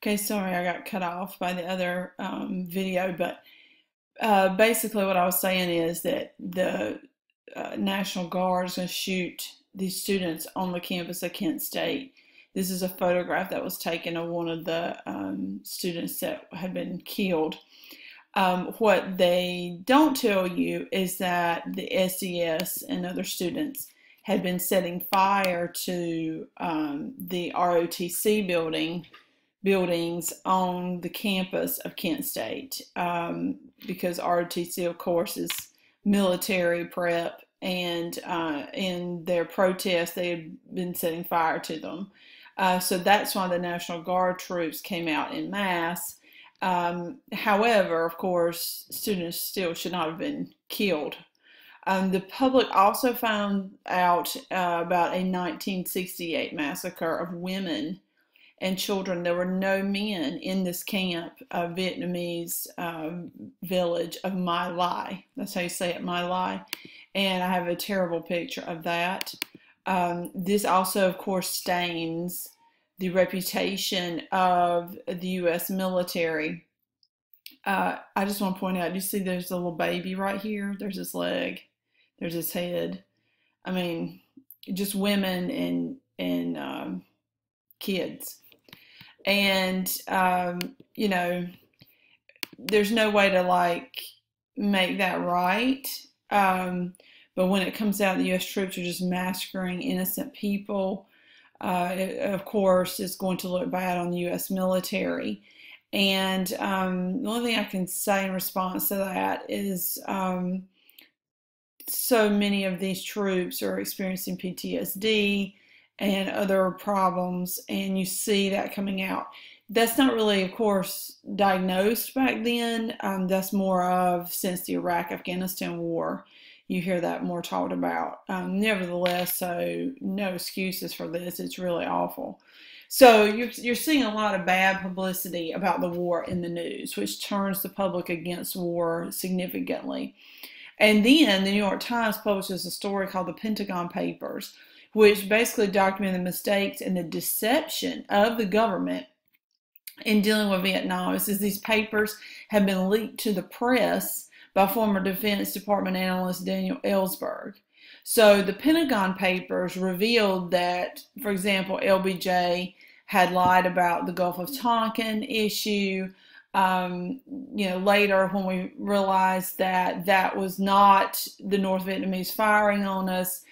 Okay, sorry I got cut off by the other video, but basically what I was saying is that the National Guard is going to shoot these students on the campus of Kent State. This is a photograph that was taken of one of the students that had been killed. What they don't tell you is that the SES and other students had been setting fire to the ROTC buildings on the campus of Kent State, because ROTC, of course, is military prep, and in their protests, they had been setting fire to them. So that's why the National Guard troops came out en masse. However, of course, students still should not have been killed. The public also found out about a 1968 massacre of women and children. There were no men in this camp, Vietnamese village of My Lai. That's how you say it, My Lai. And I have a terrible picture of that. This also, of course, stains the reputation of the U.S. military. I just want to point out, you see there's a little baby right here? There's his leg. There's his head. I mean, just women and kids. And, you know, there's no way to, like, make that right. But when it comes out, the U.S. troops are just massacring innocent people. Of course, it's going to look bad on the U.S. military. And the only thing I can say in response to that is so many of these troops are experiencing PTSD and other problems, and you see that coming out. That's not really, of course, diagnosed back then. That's more of since the Iraq-Afghanistan war. You hear that more talked about. Nevertheless, so no excuses for this. It's really awful. So you're seeing a lot of bad publicity about the war in the news, which turns the public against war significantly. And then the New York Times publishes a story called the Pentagon Papers, which basically document the mistakes and the deception of the government in dealing with Vietnam. It says these papers have been leaked to the press by former Defense Department analyst Daniel Ellsberg. So the Pentagon Papers revealed that, for example, LBJ had lied about the Gulf of Tonkin issue. Later when we realized that that was not the North Vietnamese firing on us,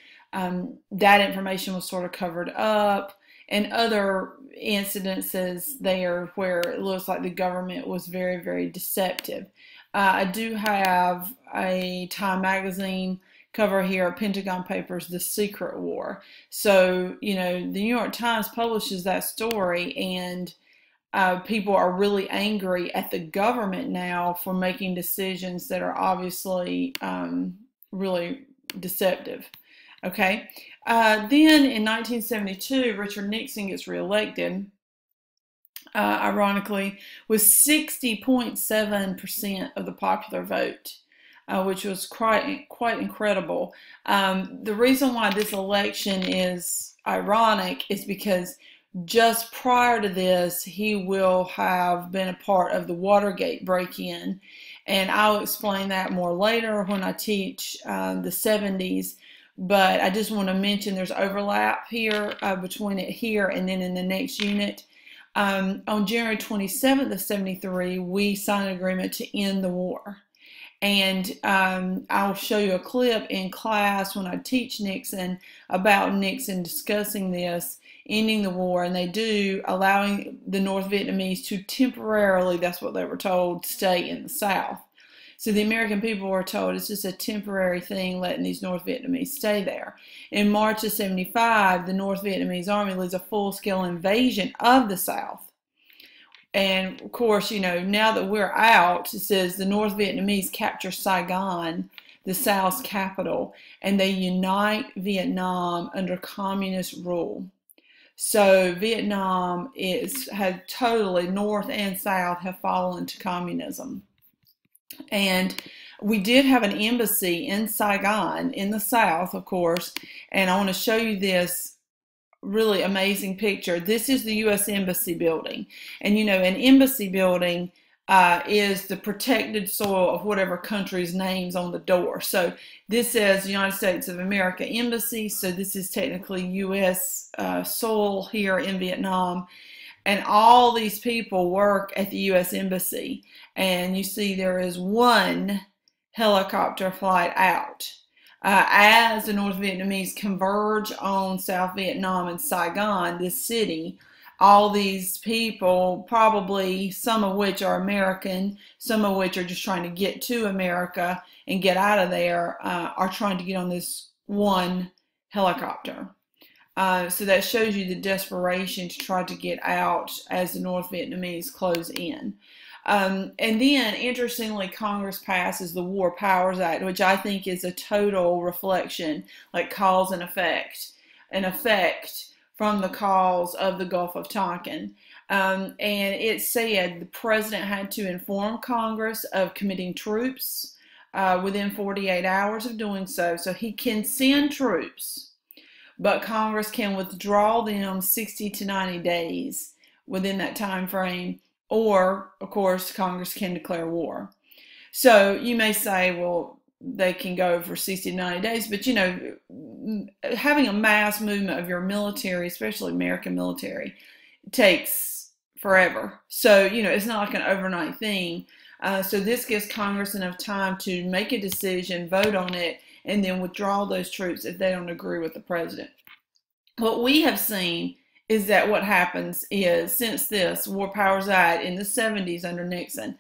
that information was sort of covered up, and other incidences there where it looks like the government was very, very deceptive. I do have a Time magazine cover here, Pentagon Papers, The Secret War. So, the New York Times publishes that story, and people are really angry at the government now for making decisions that are obviously really deceptive. Okay. Then in 1972, Richard Nixon gets reelected, ironically, with 60.7% of the popular vote, which was quite incredible. The reason why this election is ironic is because just prior to this, he will have been a part of the Watergate break-in, and I'll explain that more later when I teach the 70s. But I just want to mention there's overlap here between it here and then in the next unit. On January 27th of 73, we signed an agreement to end the war. And I'll show you a clip in class when I teach Nixon about Nixon discussing this, ending the war, and they do, allowing the North Vietnamese to temporarily, that's what they were told, stay in the South. So the American people were told it's just a temporary thing, letting these North Vietnamese stay there. In March of 75, the North Vietnamese army leads a full-scale invasion of the South. And of course, now that we're out, it says the North Vietnamese capture Saigon, the South's capital, and they unite Vietnam under communist rule. So Vietnam had totally, North and South, have fallen to communism. And we did have an embassy in Saigon, in the South, of course, and I want to show you this really amazing picture. This is the U.S. Embassy building. And, you know, an embassy building is the protected soil of whatever country's name's on the door. So this says United States of America Embassy. So this is technically U.S. Soil here in Vietnam. And all these people work at the U.S. Embassy. And you see there is one helicopter flight out. As the North Vietnamese converge on South Vietnam and Saigon, this city, all these people, probably some of which are American, some of which are just trying to get to America and get out of there, are trying to get on this one helicopter. So that shows you the desperation to try to get out as the North Vietnamese close in. And then, interestingly, Congress passes the War Powers Act, which I think is a total reflection, like cause and effect, an effect from the cause of the Gulf of Tonkin. And it said the president had to inform Congress of committing troops within 48 hours of doing so. So he can send troops, but Congress can withdraw them 60 to 90 days within that time frame. Or, of course, Congress can declare war. So you may say, well, they can go for 60 to 90 days. But, you know, having a mass movement of your military, especially American military, takes forever. So, you know, it's not like an overnight thing. So this gives Congress enough time to make a decision, vote on it, and then withdraw those troops if they don't agree with the president. What we have seen is that what happens is, since this War Powers Act in the 70s under Nixon,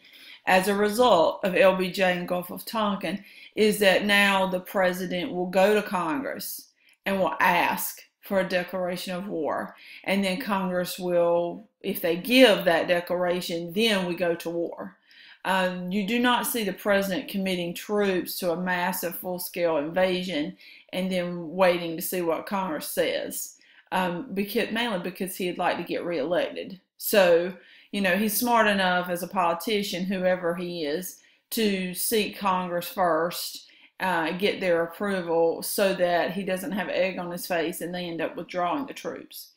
as a result of LBJ and Gulf of Tonkin, is that now the president will go to Congress and will ask for a declaration of war. And then Congress will, if they give that declaration, then we go to war. You do not see the president committing troops to a massive full-scale invasion and then waiting to see what Congress says. Mainly because he'd like to get reelected. So, you know, he's smart enough as a politician, whoever he is, to seek Congress first, get their approval so that he doesn't have egg on his face and they end up withdrawing the troops.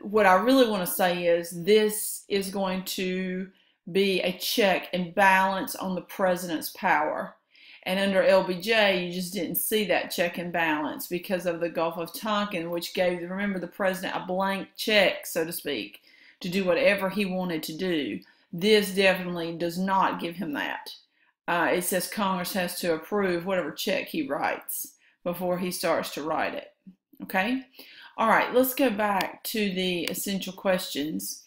What I really want to say is this is going to be a check and balance on the president's power. And under LBJ, you just didn't see that check and balance because of the Gulf of Tonkin, which gave, remember, the president a blank check, so to speak, to do whatever he wanted to do. This definitely does not give him that. It says Congress has to approve whatever check he writes before he starts to write it. Okay? All right, let's go back to the essential questions.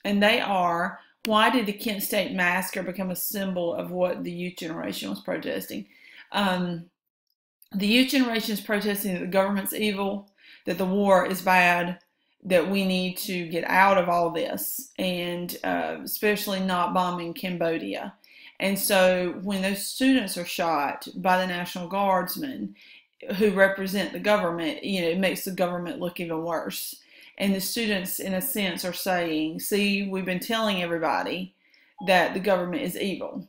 And they are, why did the Kent State Massacre become a symbol of what the youth generation was protesting? The youth generation is protesting that the government's evil, that the war is bad, that we need to get out of all this, and especially not bombing Cambodia. And so when those students are shot by the National Guardsmen who represent the government, you know, it makes the government look even worse. And the students, in a sense, are saying, see, we've been telling everybody that the government is evil.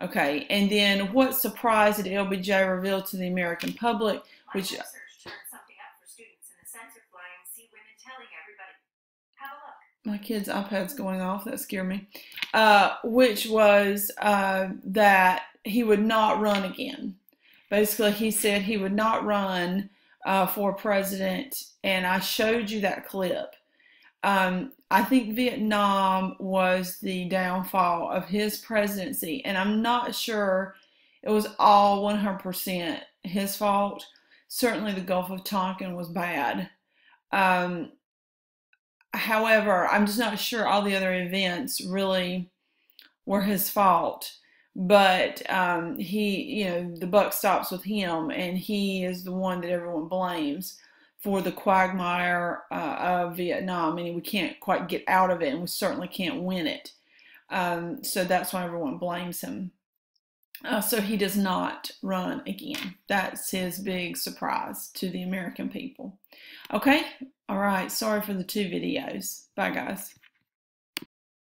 Okay, and then what surprise did LBJ reveal to the American public? Which research turned something up for students in the censor flying, see women telling everybody. Have a look. My kid's iPad's going off. That scared me. Which was that he would not run again. Basically, he said he would not run for president, and I showed you that clip. I think Vietnam was the downfall of his presidency, and I'm not sure it was all 100% his fault. Certainly the Gulf of Tonkin was bad. However, I'm just not sure all the other events really were his fault. But he, you know, the buck stops with him, and he is the one that everyone blames for the quagmire of Vietnam. I mean, we can't quite get out of it, and we certainly can't win it. So that's why everyone blames him. So he does not run again. That's his big surprise to the American people. Okay? All right. Sorry for the 2 videos. Bye, guys.